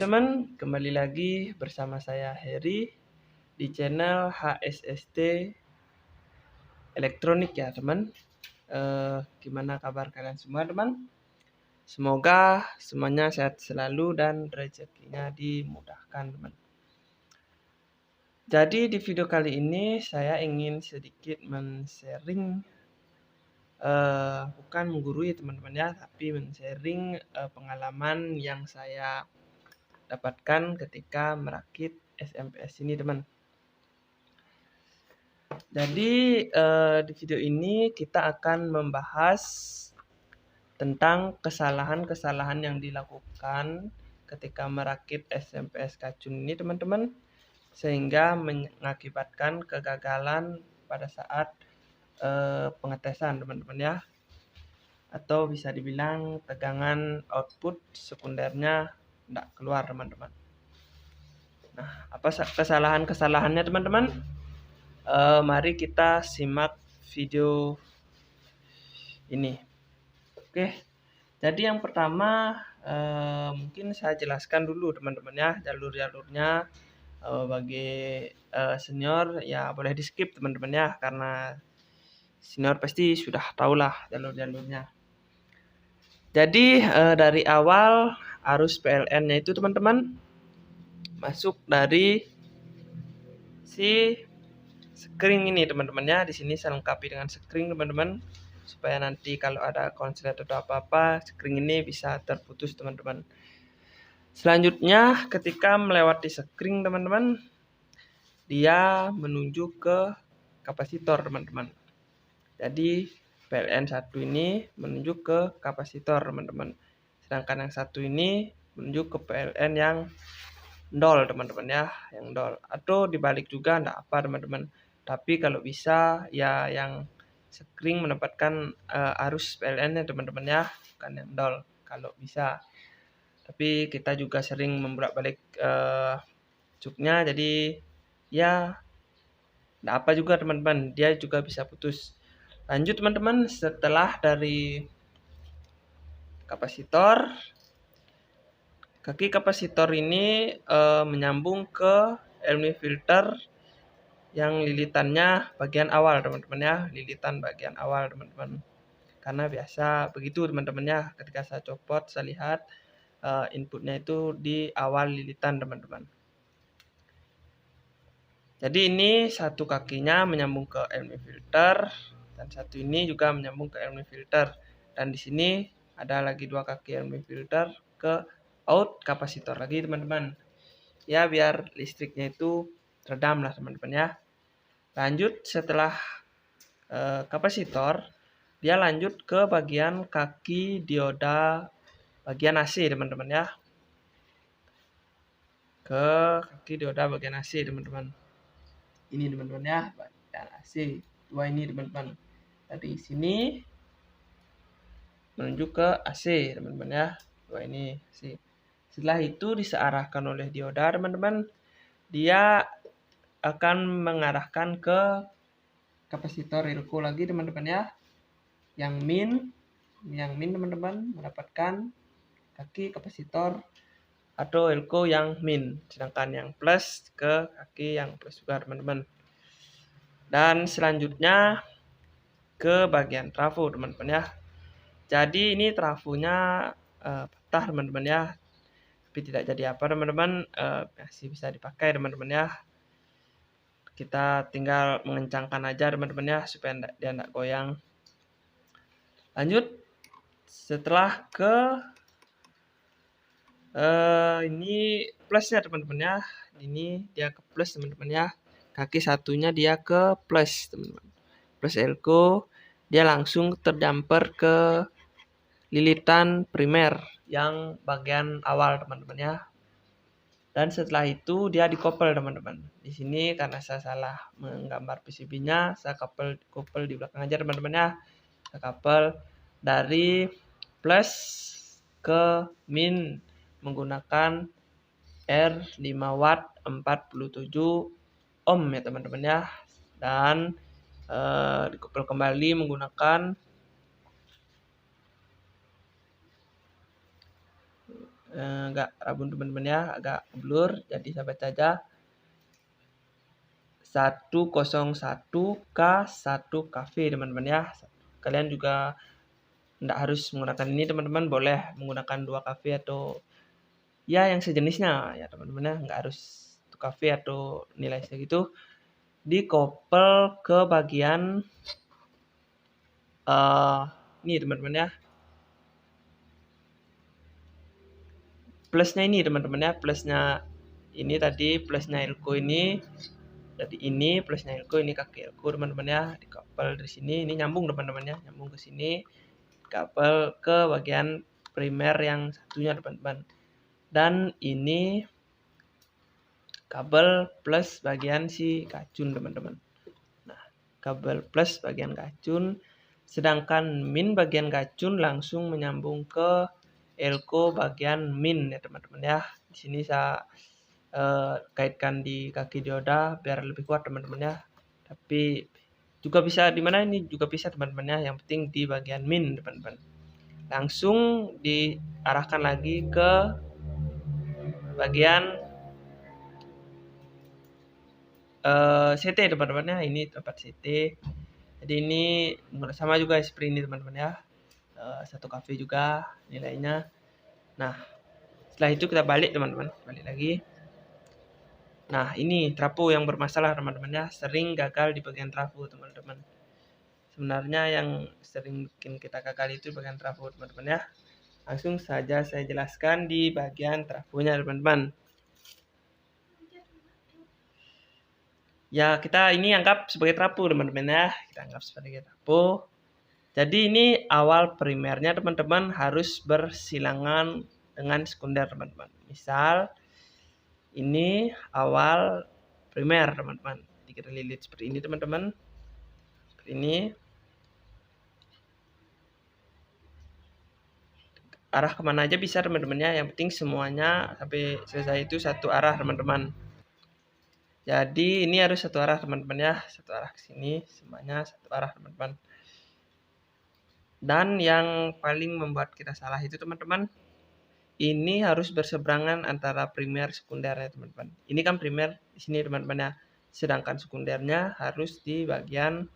teman, kembali lagi bersama saya Heri di channel HSST Elektronik ya teman. Gimana kabar kalian semua teman? Semoga semuanya sehat selalu dan rezekinya dimudahkan teman. Jadi di video kali ini saya ingin sedikit men-sharing, bukan menggurui teman-teman ya, tapi men-sharing pengalaman yang saya dapatkan ketika merakit SMPS ini teman. Jadi di video ini kita akan membahas tentang kesalahan-kesalahan yang dilakukan ketika merakit SMPS Kacun ini teman-teman, sehingga mengakibatkan kegagalan pada saat pengetesan teman-teman ya, atau bisa dibilang tegangan output sekundernya tidak keluar teman-teman. Nah, apa kesalahan-kesalahannya teman-teman? Mari kita simak video ini. Oke, jadi yang pertama mungkin saya jelaskan dulu teman-teman ya, jalur-jalurnya. Bagi senior ya boleh di skip teman-teman ya, karena senior pasti sudah tahulah jalur-jalurnya. Jadi dari awal arus PLN-nya itu teman-teman masuk dari si screen ini teman-teman ya. Di sini saya lengkapi dengan screen teman-teman, supaya nanti kalau ada konslet atau apa-apa screen ini bisa terputus teman-teman. Selanjutnya ketika melewati screen teman-teman, dia menuju ke kapasitor teman-teman. Jadi PLN 1 ini menuju ke kapasitor teman-teman, sedangkan yang satu ini menuju ke PLN yang nol teman-teman ya, yang nol, atau dibalik juga enggak apa teman-teman. Tapi kalau bisa ya yang screen menempatkan arus PLN-nya teman-teman ya, bukan yang nol kalau bisa. Tapi kita juga sering membolak-balik cuknya, jadi ya enggak apa juga teman-teman, dia juga bisa putus. Lanjut teman-teman, setelah dari kapasitor, kaki kapasitor ini menyambung ke LMI filter yang lilitannya bagian awal teman-teman ya, lilitan bagian awal teman-teman. Karena biasa begitu teman-teman ya, ketika saya copot saya lihat inputnya itu di awal lilitan teman-teman. Jadi ini satu kakinya menyambung ke LMI filter dan satu ini juga menyambung ke LMI filter, dan di sini ada lagi dua kaki LMI filter ke out kapasitor lagi teman-teman. Ya biar listriknya itu redam lah teman-teman ya. Lanjut setelah kapasitor, dia lanjut ke bagian kaki dioda bagian AC teman-teman ya. Ke kaki dioda bagian AC teman-teman. Ini teman-teman ya, bagian AC dua ini teman-teman. Dari sini menuju ke AC teman-teman ya, dua ini AC. Setelah itu disearahkan oleh dioda teman-teman, dia akan mengarahkan ke kapasitor Elco lagi teman-teman ya, yang min teman-teman mendapatkan kaki kapasitor atau Elco yang min, sedangkan yang plus ke kaki yang plus juga teman-teman. Dan selanjutnya ke bagian trafo teman-teman ya. Jadi ini trafonya patah teman-teman ya, tapi tidak jadi apa teman-teman, masih bisa dipakai teman-teman ya. Kita tinggal mengencangkan aja teman-teman ya, supaya dia tidak goyang. Lanjut setelah ke ini plusnya teman-teman ya, ini dia ke plus teman-teman ya, kaki satunya dia ke plus teman-teman, plus Elco, dia langsung terdamper ke lilitan primer yang bagian awal teman-teman ya. Dan setelah itu dia dikopel teman-teman. Di sini karena saya salah menggambar PCB-nya, saya couple di belakang aja teman-teman ya. Saya couple dari plus ke min menggunakan R5 watt 47 ohm ya teman-teman ya. Dan dikopel kembali menggunakan agak rabun teman-teman ya, agak blur. Jadi saya baca aja 101K1KV teman-teman ya. Kalian juga tidak harus menggunakan ini teman-teman, boleh menggunakan 2KV atau ya yang sejenisnya ya teman-teman ya, nggak harus 2KV atau nilai segitu. Dikoppel ke bagian ini teman-teman ya, plusnya ini teman-teman ya, plusnya ini tadi, plusnya elko ini, jadi ini plusnya elko, ini kaki elko teman-teman ya, dikoppel dari sini, ini nyambung teman-teman ya, nyambung ke sini, dikoppel ke bagian primer yang satunya teman-teman. Dan ini kabel plus bagian si kacun teman-teman. Nah, kabel plus bagian kacun, sedangkan min bagian kacun langsung menyambung ke elko bagian min ya teman-teman ya. Di sini saya kaitkan di kaki dioda biar lebih kuat teman-teman ya. Tapi juga bisa di mana, ini juga bisa teman-teman ya. Yang penting di bagian min teman-teman. Langsung diarahkan lagi ke bagian CT teman-teman ya. Ini tempat CT. Jadi ini sama juga seperti ini teman-teman ya. 1KV juga nilainya. Nah, setelah itu kita balik teman-teman, balik lagi. Nah, ini trafo yang bermasalah teman-teman ya, sering gagal di bagian trafo teman-teman. Sebenarnya yang sering bikin kita gagal itu bagian trafo teman-teman ya. Langsung saja saya jelaskan di bagian trafonya teman-teman. Ya, kita ini anggap sebagai trafo teman-teman ya. Kita anggap sebagai trafo. Jadi ini awal primernya teman-teman harus bersilangan dengan sekunder teman-teman. Misal ini awal primer teman-teman, kita lilit seperti ini teman-teman, seperti ini. Arah kemana aja bisa teman-teman ya, yang penting semuanya sampai selesai itu satu arah teman-teman. Jadi ini harus satu arah teman-teman ya, satu arah ke sini, semuanya satu arah teman-teman. Dan yang paling membuat kita salah itu teman-teman, ini harus berseberangan antara primer sekunder ya teman-teman. Ini kan primer di sini teman-teman ya, sedangkan sekundernya harus di bagian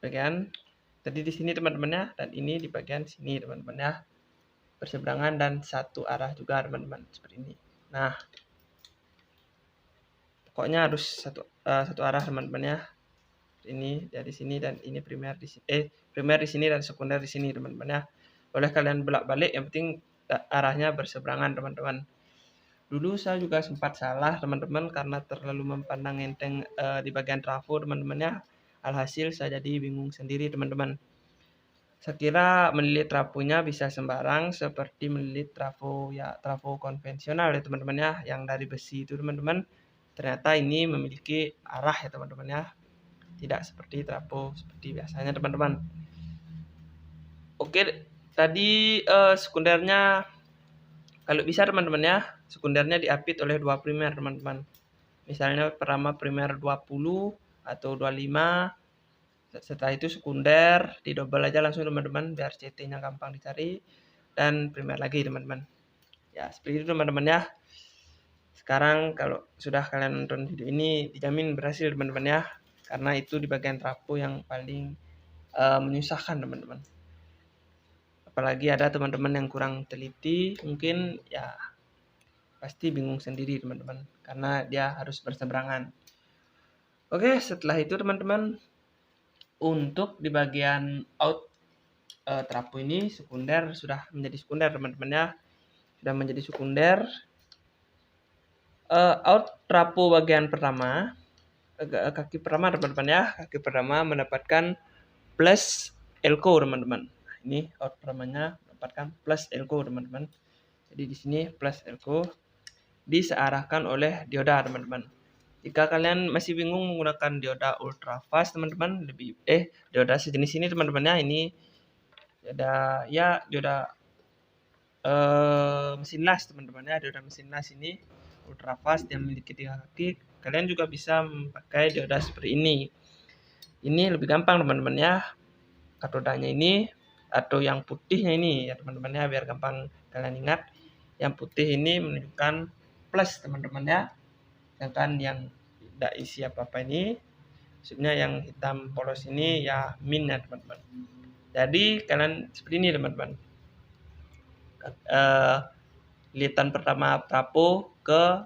tadi di sini teman-teman ya, dan ini di bagian sini teman-teman ya, berseberangan dan satu arah juga teman-teman, seperti ini. Nah, pokoknya harus satu arah teman-teman ya. Ini dari sini dan ini primer di sini, primer di sini dan sekunder di sini teman-teman ya. Boleh kalian bolak-balik, yang penting arahnya berseberangan teman-teman. Dulu saya juga sempat salah teman-teman karena terlalu memandang enteng di bagian trafo teman-teman ya. Alhasil saya jadi bingung sendiri teman-teman. Saya kira melilit trafonya bisa sembarang seperti melilit trafo ya, trafo konvensional ya teman-teman ya, yang dari besi itu teman-teman. Ternyata ini memiliki arah ya teman-teman ya. Tidak seperti trafo seperti biasanya teman-teman. Oke, tadi sekundernya kalau bisa teman-teman ya, sekundernya diapit oleh dua primer teman-teman. Misalnya pertama primer 20 atau 25. Setelah itu sekunder didobel aja langsung teman-teman biar CT-nya gampang dicari, dan primer lagi teman-teman. Ya, seperti itu teman-teman ya. Sekarang kalau sudah kalian nonton video ini dijamin berhasil teman-teman ya, karena itu di bagian trafo yang paling menyusahkan teman-teman. Apalagi ada teman-teman yang kurang teliti, mungkin ya pasti bingung sendiri teman-teman, karena dia harus berseberangan. Oke, setelah itu teman-teman, untuk di bagian out trafo ini sekunder sudah menjadi sekunder teman-teman ya, sudah menjadi sekunder. Out trafo bagian pertama, kaki pertama teman-teman ya, kaki pertama mendapatkan plus elko teman-teman. Ini out pertamanya mendapatkan plus elko teman-teman. Jadi di sini plus elko disearahkan oleh dioda teman-teman. Jika kalian masih bingung menggunakan dioda ultra fast teman-teman, dioda sejenis ini teman-teman ya, ini dioda mesin las teman-teman ya, dioda mesin las ini ultra fast yang memiliki 3 kaki. Kalian juga bisa memakai dioda seperti ini. Ini lebih gampang teman-teman ya, katodanya ini atau yang putihnya ini ya teman-teman ya, biar gampang kalian ingat. Yang putih ini menunjukkan plus teman-teman ya, sedangkan yang tidak isi apa-apa ini, maksudnya yang hitam polos ini ya min ya teman-teman. Jadi kalian seperti ini teman-teman. Lilitan pertama Prapo ke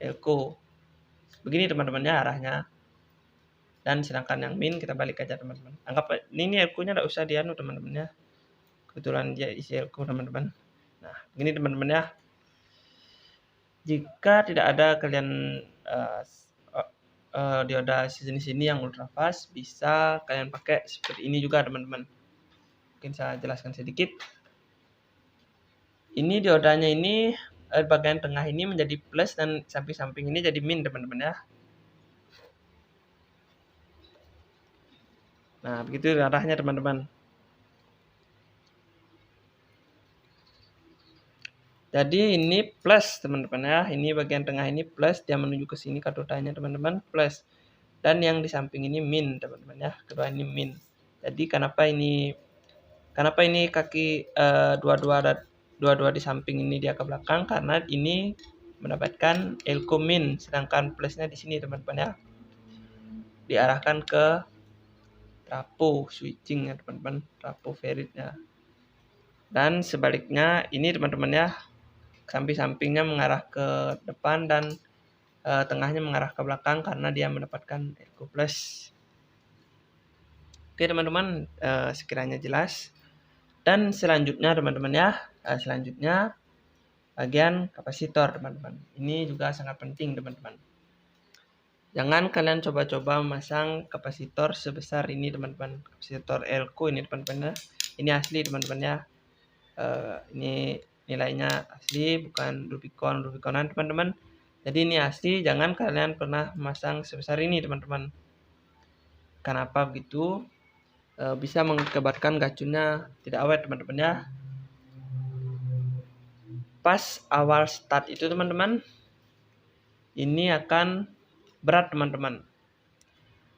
Elko. Begini teman-teman ya arahnya. Dan sedangkan yang min kita balik aja teman-teman. Anggap ini Elko-nya tidak usah dianu teman-teman ya. Kebetulan dia isi Elko teman-teman. Nah, begini teman-teman ya. Jika tidak ada kalian dioda sejenis ini yang ultra fast, bisa kalian pakai seperti ini juga teman-teman. Mungkin saya jelaskan sedikit. Ini diodanya ini bagian tengah ini menjadi plus dan samping-samping ini jadi min teman-teman ya. Nah, begitu arahnya teman-teman. Jadi ini plus teman-teman ya. Ini bagian tengah ini plus, dia menuju ke sini katodanya teman-teman, plus. Dan yang di samping ini min teman-teman ya. Kedua ini min. Jadi kenapa ini kaki dua-dua di samping ini dia ke belakang, karena ini mendapatkan Elko min, sedangkan plusnya di sini teman-teman ya. Diarahkan ke trapo switching ya teman-teman, trapo feritnya. Dan sebaliknya ini teman-teman ya, samping-sampingnya mengarah ke depan dan tengahnya mengarah ke belakang karena dia mendapatkan Elko plus. Oke teman-teman, sekiranya jelas. Dan selanjutnya teman-teman ya, selanjutnya bagian kapasitor teman-teman. Ini juga sangat penting teman-teman. Jangan kalian coba-coba memasang kapasitor sebesar ini teman-teman. Kapasitor Elko ini teman-teman ya. Ini asli teman-teman ya. Ini nilainya asli, bukan Rubikonan teman-teman. Jadi ini asli, jangan kalian pernah memasang sebesar ini teman-teman. Kenapa begitu? Bisa mengakibatkan gacunnya tidak awet teman-teman ya. Pas awal start itu teman-teman, ini akan berat teman-teman.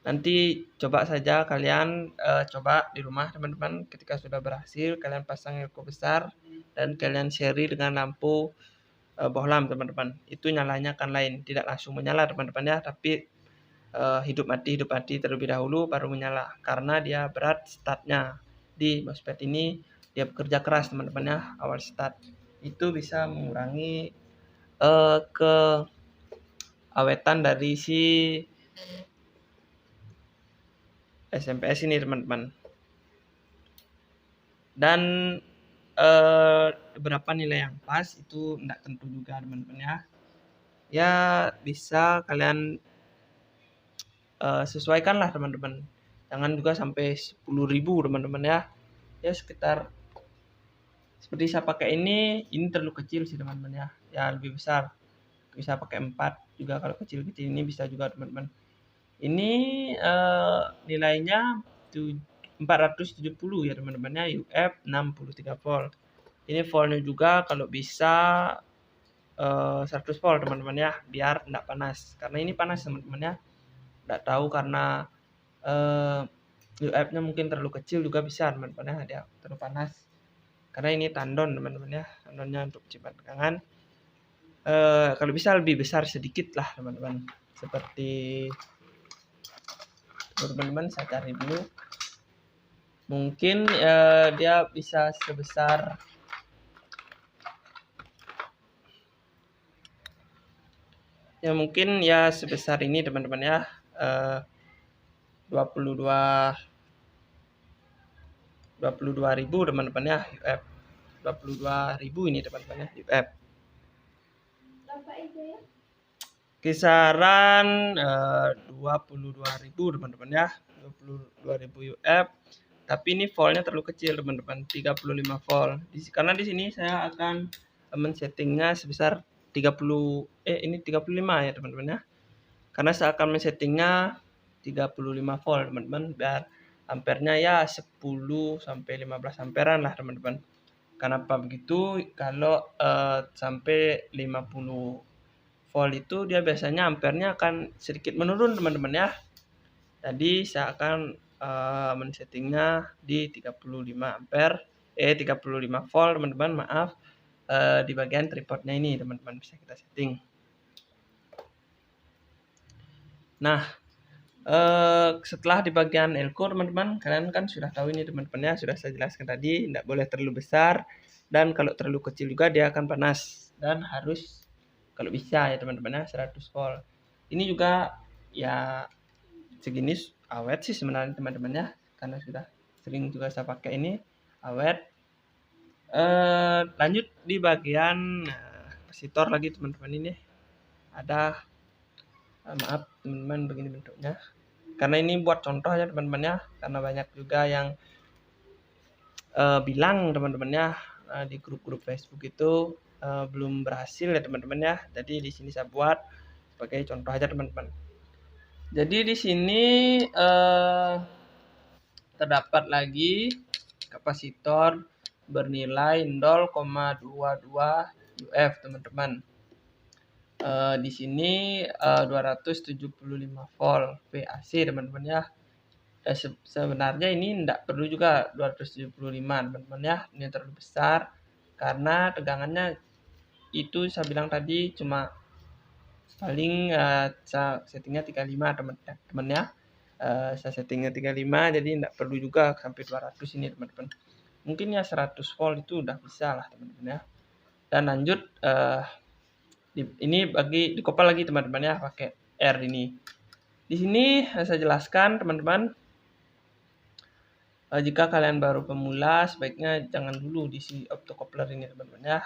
Nanti coba saja kalian coba di rumah teman-teman. Ketika sudah berhasil, kalian pasang Elko besar dan kalian seri dengan lampu bohlam teman-teman. Itu nyalanya akan lain, tidak langsung menyala teman-teman ya, tapi hidup mati terlebih dahulu baru menyala, karena dia berat startnya. Di MOSFET ini dia bekerja keras teman-teman ya, awal start. Itu bisa mengurangi keawetan dari si SMPS ini teman-teman. Dan berapa nilai yang pas itu tidak tentu juga teman-teman ya. Ya bisa kalian sesuaikanlah teman-teman. Jangan juga sampai 10.000 teman-teman ya. Ya sekitar seperti saya pakai ini terlalu kecil sih teman-teman ya. Ya lebih besar. Bisa pakai 4 juga, kalau kecil-kecil ini bisa juga teman-teman. Ini nilainya 470 ya teman-teman ya, UF 63 volt. Ini voltnya juga kalau bisa 100 volt teman-teman ya, biar tidak panas. Karena ini panas teman-teman ya. Tidak tahu karena UF-nya mungkin terlalu kecil juga bisa teman-teman ya, dia terlalu panas. Karena ini tandon teman-teman ya, tandonnya untuk chip tegangan. Kalau bisa lebih besar sedikit lah teman-teman. Seperti teman-teman saya cari dulu. Mungkin dia bisa sebesar ya, mungkin ya sebesar ini teman-teman ya, 22.000 teman-teman ya, UF 22.000 ini teman-teman ya, UF. Kisaran 22.000 teman-teman ya, 22.000 UF. Tapi ini voltnya terlalu kecil teman-teman, 35 volt. Karena di sini saya akan men-settingnya sebesar 35 ya teman-teman ya. Karena saya akan men-settingnya 35 volt teman-teman, biar ampernya ya 10 sampai 15 amperan lah teman-teman. Kenapa begitu? Kalau sampai 50 volt itu dia biasanya ampernya akan sedikit menurun teman-teman ya. Jadi saya akan men-settingnya di 35 ampere 35 volt teman-teman, maaf. Di bagian tripodnya ini teman-teman bisa kita setting. Nah, setelah di bagian elko teman-teman, kalian kan sudah tahu ini teman-teman ya, sudah saya jelaskan tadi, tidak boleh terlalu besar, dan kalau terlalu kecil juga dia akan panas, dan harus kalau bisa ya teman-teman ya 100 volt. Ini juga ya segini awet sih sebenarnya teman-teman ya, karena sudah sering juga saya pakai ini awet. Lanjut di bagian kapasitor lagi teman-teman, ini ada maaf teman-teman begini bentuknya, karena ini buat contoh ya teman-teman ya, karena banyak juga yang bilang teman-teman ya di grup-grup Facebook itu belum berhasil ya teman-teman ya. Jadi di sini saya buat sebagai contoh aja teman-teman. Jadi di sini terdapat lagi kapasitor bernilai 0,22 UF teman-teman. Di sini 275 volt VAC teman-teman ya. Sebenarnya ini tidak perlu juga 275 teman-teman ya, ini terlalu besar karena tegangannya itu saya bilang tadi cuma paling settingnya 35 teman-teman ya. Saya settingnya 35, jadi tidak perlu juga sampai 200 ini teman-teman. Mungkin ya 100 volt itu udah bisa lah teman-teman ya. Dan lanjut ini bagi dikopal lagi teman-teman ya pakai R ini. Di sini saya jelaskan teman-teman, jika kalian baru pemula sebaiknya jangan dulu diisi optocoupler ini teman-teman ya.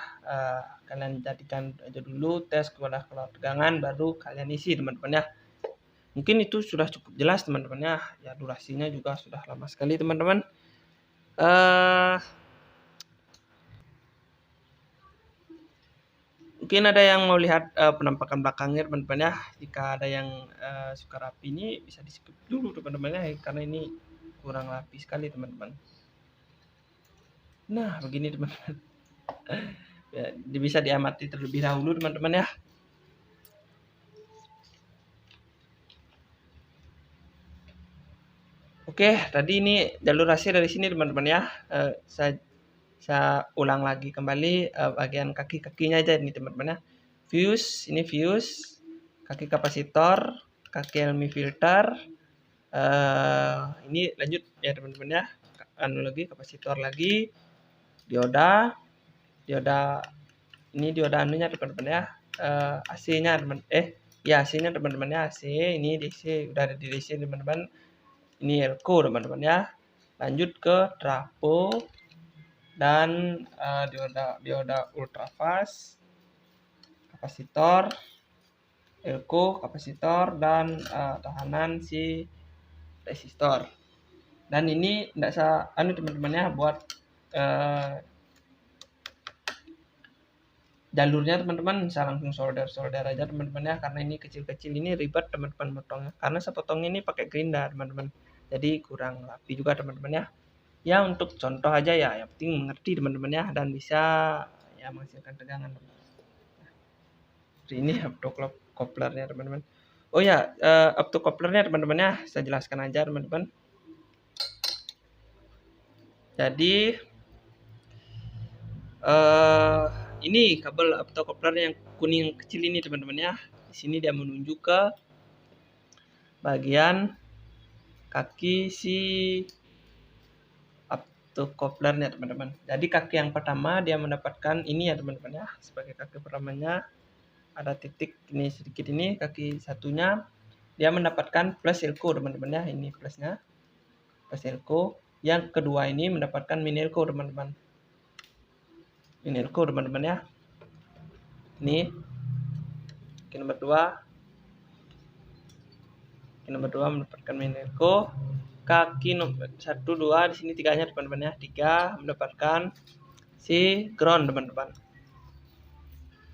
Kalian jadikan aja dulu tes kepada tegangan baru kalian isi teman-teman ya. Mungkin itu sudah cukup jelas teman-teman ya. Ya durasinya juga sudah lama sekali teman-teman. Mungkin ada yang mau lihat penampakan belakangnya teman-teman ya. Jika ada yang suka rapi ini bisa di skip dulu teman-teman ya, karena ini kurang rapi sekali teman-teman. Nah begini teman-teman. Ya, bisa diamati terlebih dahulu teman-teman ya. Oke, tadi ini jalur AC dari sini teman-teman ya. Saya ulang lagi kembali bagian kaki-kakinya aja ini teman-teman ya. Fuse, ini fuse, kaki kapasitor, kaki LMI filter. Ini lanjut ya teman-teman ya. Lagi kapasitor lagi, dioda ini dioda anunya teman-teman ya. AC-nya AC-nya teman-teman ya. AC ini DC, udah ada di DC teman-teman. Ini elko teman-teman ya. Lanjut ke trafo dan dioda ultrafast, kapasitor, elko, kapasitor, dan tahanan si resistor. Dan ini tidak saya teman-teman ya, buat jalurnya teman-teman saya langsung solder aja teman-teman ya, karena ini kecil-kecil ini ribet teman-teman potongnya, karena saya potong ini pakai grinder teman-teman, jadi kurang rapi juga teman-teman ya. Ya untuk contoh aja ya, yang penting mengerti teman-teman ya, dan bisa ya menghasilkan tegangan. Jadi ini optocouplernya teman-teman. Oh ya, optocouplernya teman-teman ya, saya jelaskan aja teman-teman. Jadi ini kabel optocoupler yang kuning kecil ini teman-teman ya. Di sini dia menuju ke bagian kaki si optocouplernya teman-teman. Jadi kaki yang pertama dia mendapatkan ini ya teman-teman ya, sebagai kaki pertamanya ada titik ini sedikit, ini kaki satunya dia mendapatkan plus elko teman-teman ya, ini plusnya plus elko. Yang kedua ini mendapatkan min elko teman-teman, min elko teman-teman ya. Ini kaki nomor 2 mendapatkan min elko. Kaki nomor 1, 2 di sini tiganya teman-teman ya, 3 mendapatkan si ground teman-teman,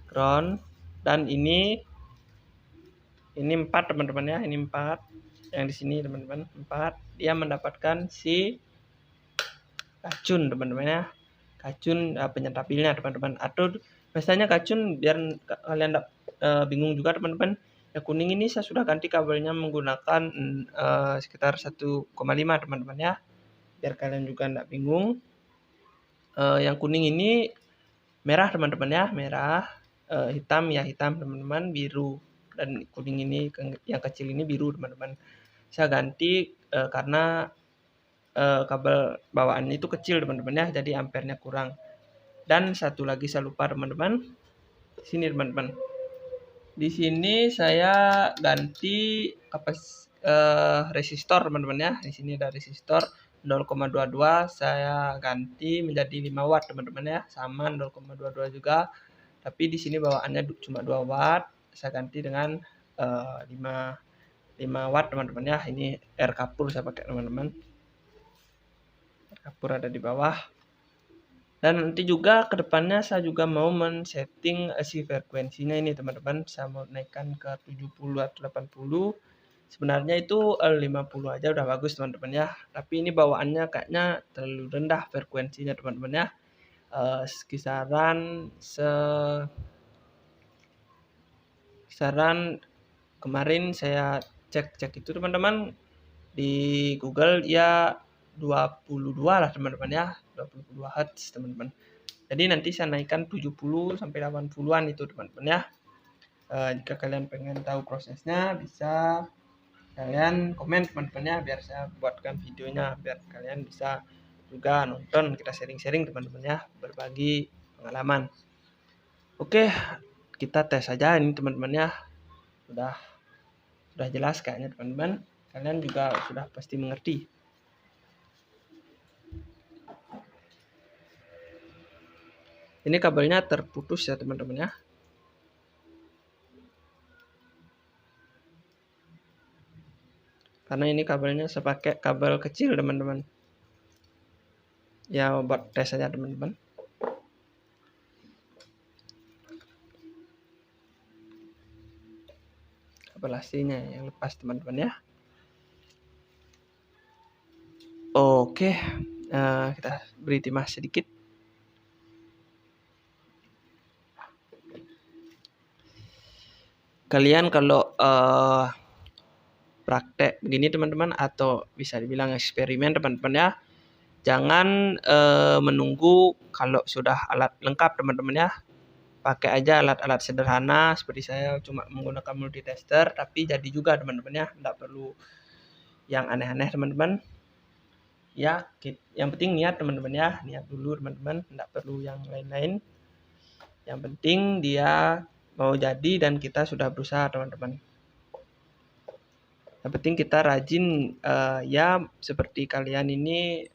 ground. Dan ini 4 teman-teman ya, ini 4 yang di sini teman-teman, 4 dia mendapatkan si kacun teman-teman ya, kacun penyetapilnya teman-teman. Atau biasanya kacun biar kalian bingung juga teman-teman, Yang kuning ini saya sudah ganti kabelnya menggunakan sekitar 1,5 teman-teman ya, biar kalian juga tidak bingung. Yang kuning ini merah teman-teman ya, merah, hitam ya hitam teman-teman, biru, dan kuning ini yang kecil ini biru teman-teman. Saya ganti karena kabel bawaannya itu kecil teman-teman ya, jadi ampernya kurang. Dan satu lagi saya lupa teman-teman, sini teman-teman. Di sini saya ganti resistor teman-teman ya. Di sini ada resistor 0,22 saya ganti menjadi 5 watt teman-teman ya. Sama 0,22 juga. Tapi di sini bawaannya cuma 2 watt. Saya ganti dengan 5 watt teman-teman ya. Ini air kapur saya pakai teman-teman. Air kapur ada di bawah. Dan nanti juga kedepannya saya juga mau men-setting si frekuensinya ini teman-teman. Saya mau naikkan ke 70 atau 80. Sebenarnya itu 50 aja udah bagus teman-teman ya. Tapi ini bawaannya kayaknya terlalu rendah frekuensinya teman-teman ya. Kisaran kemarin saya cek itu teman-teman di Google ya 22 lah teman-teman ya, 22 Hz teman-teman. Jadi nanti saya naikkan 70 sampai 80-an itu teman-teman ya. Jika kalian pengen tahu prosesnya bisa kalian komen teman-teman ya, biar saya buatkan videonya biar kalian bisa juga nonton, kita sharing-sharing teman-teman ya, berbagi pengalaman. Oke, kita tes saja ini teman-teman ya. Sudah jelas kayaknya teman-teman, kalian juga sudah pasti mengerti. Ini kabelnya terputus ya teman-teman ya. Karena ini kabelnya saya pakai kabel kecil teman-teman. Ya buat tes saja teman-teman. Kabel AC-nya yang lepas teman-teman ya. Oke, kita beri timah sedikit. Kalian kalau praktek begini teman-teman, atau bisa dibilang eksperimen teman-teman ya, jangan menunggu kalau sudah alat lengkap teman-teman ya. Pakai aja alat-alat sederhana seperti saya cuma menggunakan multitester, tapi jadi juga teman-teman ya, tidak perlu yang aneh-aneh teman-teman ya. Yang penting niat teman-teman ya, niat dulu teman-teman, tidak perlu yang lain-lain. Yang penting dia mau jadi dan kita sudah berusaha teman-teman. Yang penting kita rajin ya, seperti kalian ini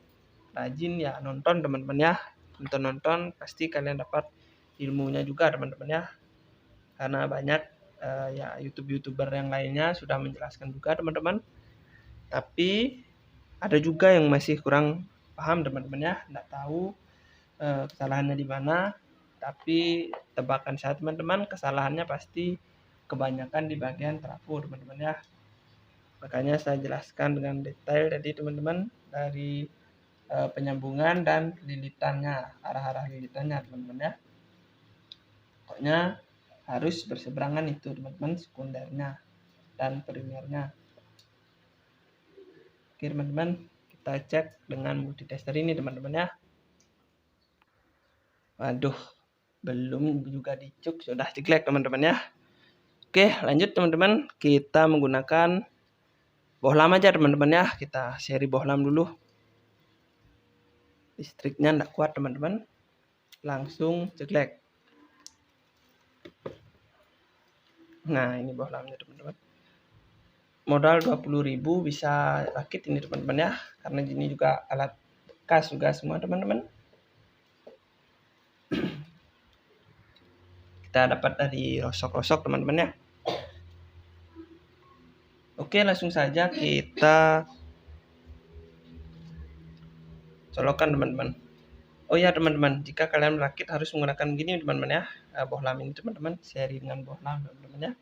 rajin ya nonton teman-teman ya, nonton pasti kalian dapat ilmunya juga teman-teman ya, karena banyak ya youtuber yang lainnya sudah menjelaskan juga teman-teman. Tapi ada juga yang masih kurang paham teman-teman ya, tidak tahu kesalahannya di mana. Tapi tebakan saya teman-teman, kesalahannya pasti kebanyakan di bagian trafo teman-teman ya. Makanya saya jelaskan dengan detail tadi teman-teman, dari penyambungan dan lilitannya, arah-arah lilitannya teman-teman ya. Pokoknya harus berseberangan itu teman-teman, sekundernya dan primernya. Oke teman-teman, kita cek dengan multitester ini teman-teman ya. Waduh, belum juga dicuk sudah jeglek teman-teman ya. Oke, lanjut teman-teman, kita menggunakan bohlam aja teman-teman ya. Kita seri bohlam dulu. Listriknya tidak kuat teman-teman, langsung jeglek. Nah, ini bohlamnya teman-teman. Modal 20.000 bisa rakit ini teman-teman ya, karena ini juga alat bekas juga semua teman-teman. Kita dapat dari rosok-rosok teman-teman ya. Oke, langsung saja kita colokkan teman-teman. Oh ya teman-teman, jika kalian merakit harus menggunakan begini teman-teman ya, bohlam ini teman-teman, seri dengan bohlam teman-teman ya.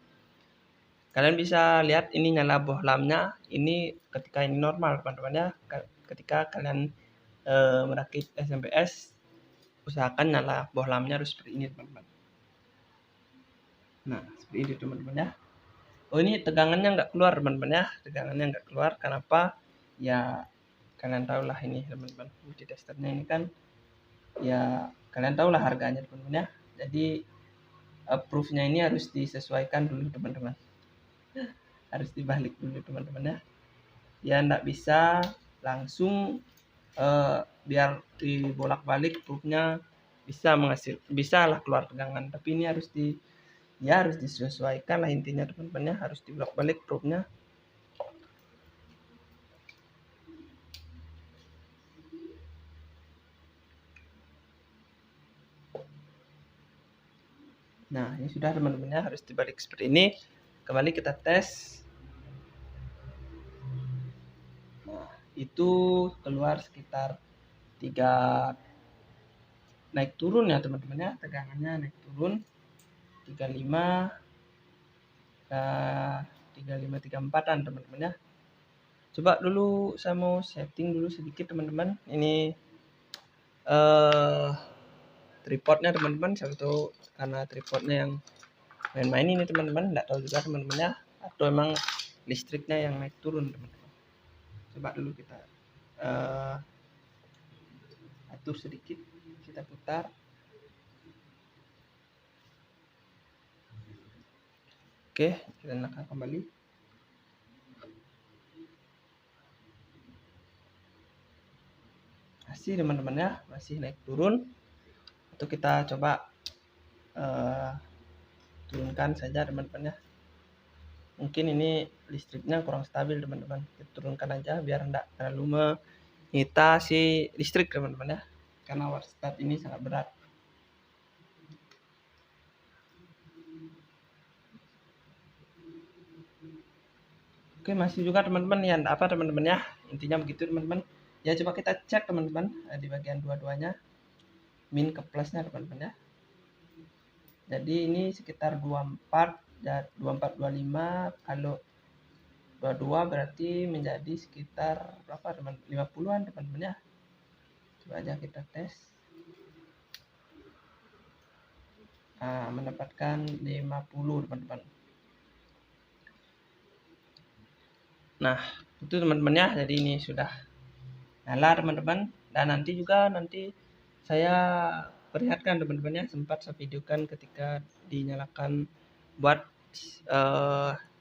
Kalian bisa lihat ini nyala bohlamnya, ini ketika ini normal teman-teman ya. Ketika kalian merakit SMPS, usahakan nyala bohlamnya harus seperti ini teman-teman. Nah, seperti ini teman-teman ya. Oh, ini tegangannya nggak keluar teman-teman ya, tegangannya nggak keluar. Kenapa? Ya kalian tahu lah ini teman-teman, multitesternya ini kan ya kalian tahu lah harganya teman-teman ya. Jadi proof-nya ini harus disesuaikan dulu teman-teman, harus dibalik dulu teman-teman ya. Ya nggak bisa langsung biar dibolak-balik proofnya bisa lah keluar tegangan, tapi ini harus disesuaikan lah intinya teman-teman ya, harus dibolak-balik proofnya. Nah, ini sudah teman-teman ya, harus dibalik seperti ini. Kembali kita tes. Nah, itu keluar sekitar 3 naik turun ya teman-teman ya, tegangannya naik turun 35 34-an teman-teman ya. Coba dulu saya mau setting dulu sedikit teman-teman. Ini tripodnya teman-teman, saya tahu karena tripodnya yang main-main ini teman-teman, nggak tahu juga teman-teman ya, atau emang listriknya yang naik turun teman-teman. Coba dulu kita atur sedikit, kita putar. Oke, kita nyalakan kembali. Masih teman-teman ya, masih naik turun. Atau kita coba turunkan saja teman-teman ya. Mungkin ini listriknya kurang stabil teman-teman, kita turunkan aja biar enggak terlalu menyita si listrik teman-teman ya, karena power start ini sangat berat. Oke, masih juga teman-teman ya, enggak apa teman-teman ya, intinya begitu teman-teman ya. Coba kita cek teman-teman di bagian dua-duanya, min ke plusnya teman-teman ya. Jadi ini sekitar 24 dan 24-25, kalau 22 berarti menjadi sekitar berapa teman, 50-an teman-teman ya. Coba aja kita tes. Nah, mendapatkan 50 teman-teman. Nah, itu teman-teman ya, jadi ini sudah nyala teman-teman. Dan nanti saya perlihatkan teman-teman ya, sempat saya videokan ketika dinyalakan buat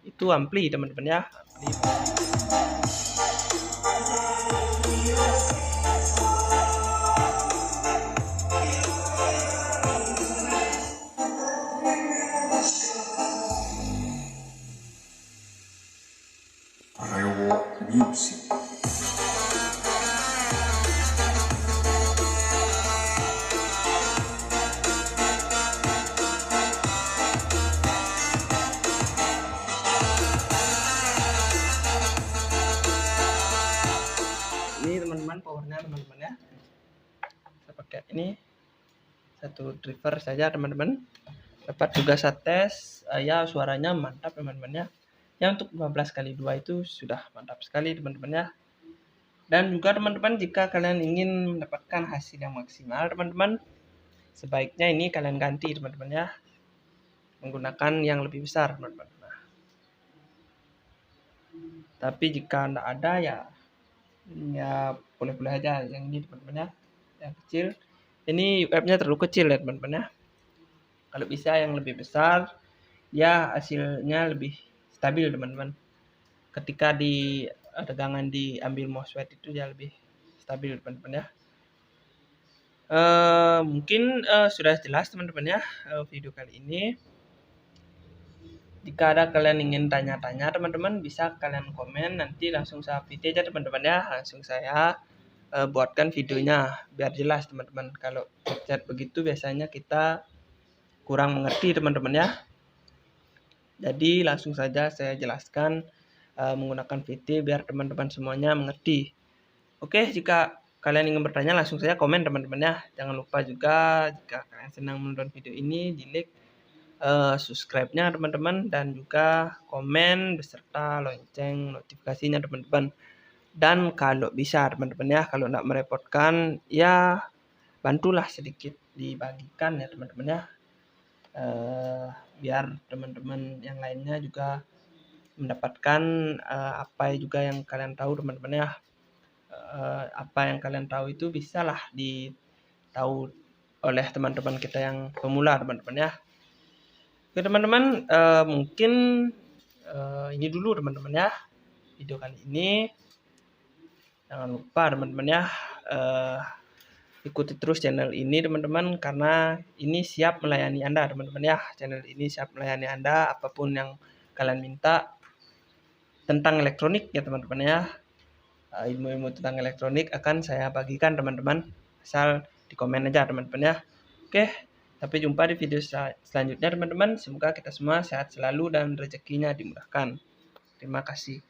itu ampli teman-teman ya, Music. Ini teman-teman powernya teman-teman ya, saya pakai ini satu driver saja teman-teman. Dapat juga saya tes, ya suaranya mantap teman-teman ya. Ya untuk 12x2 itu sudah mantap sekali teman-teman ya. Dan juga teman-teman, jika kalian ingin mendapatkan hasil yang maksimal teman-teman, sebaiknya ini kalian ganti teman-teman ya, menggunakan yang lebih besar teman-teman. Nah, tapi jika tidak ada ya boleh-boleh aja yang ini teman-teman ya, yang kecil. Ini webnya terlalu kecil ya teman-teman ya. Kalau bisa yang lebih besar ya hasilnya lebih stabil teman-teman. Ketika di tegangan diambil MOSFET itu ya lebih stabil teman-teman ya. Mungkin sudah jelas teman-teman ya video kali ini. Jika ada kalian ingin tanya-tanya teman-teman, bisa kalian komen, nanti langsung saya update aja teman-teman ya, langsung saya buatkan videonya biar jelas teman-teman. Kalau chat begitu biasanya kita kurang mengerti teman-teman ya. Jadi langsung saja saya jelaskan menggunakan VT biar teman-teman semuanya mengerti. Oke, jika kalian ingin bertanya langsung saja komen teman-teman ya. Jangan lupa juga jika kalian senang menonton video ini, di like, subscribe-nya teman-teman, dan juga komen beserta lonceng notifikasinya teman-teman. Dan kalau bisa teman-teman ya, kalau tidak merepotkan ya bantulah sedikit dibagikan ya teman-teman ya, biar teman-teman yang lainnya juga mendapatkan apa juga yang kalian tahu teman-teman ya. Apa yang kalian tahu itu bisalah ditahu oleh teman-teman kita yang pemula teman-teman ya. Oke teman-teman, mungkin ini dulu teman-teman ya video kali ini. Jangan lupa teman-teman ya, ikuti terus channel ini teman-teman, karena ini siap melayani Anda teman-teman ya. Channel ini siap melayani Anda apapun yang kalian minta tentang elektronik ya teman-teman ya. Ilmu-ilmu tentang elektronik akan saya bagikan teman-teman, asal di komen aja teman-teman ya. Oke, sampai jumpa di video selanjutnya teman-teman. Semoga kita semua sehat selalu dan rezekinya dimudahkan. Terima kasih.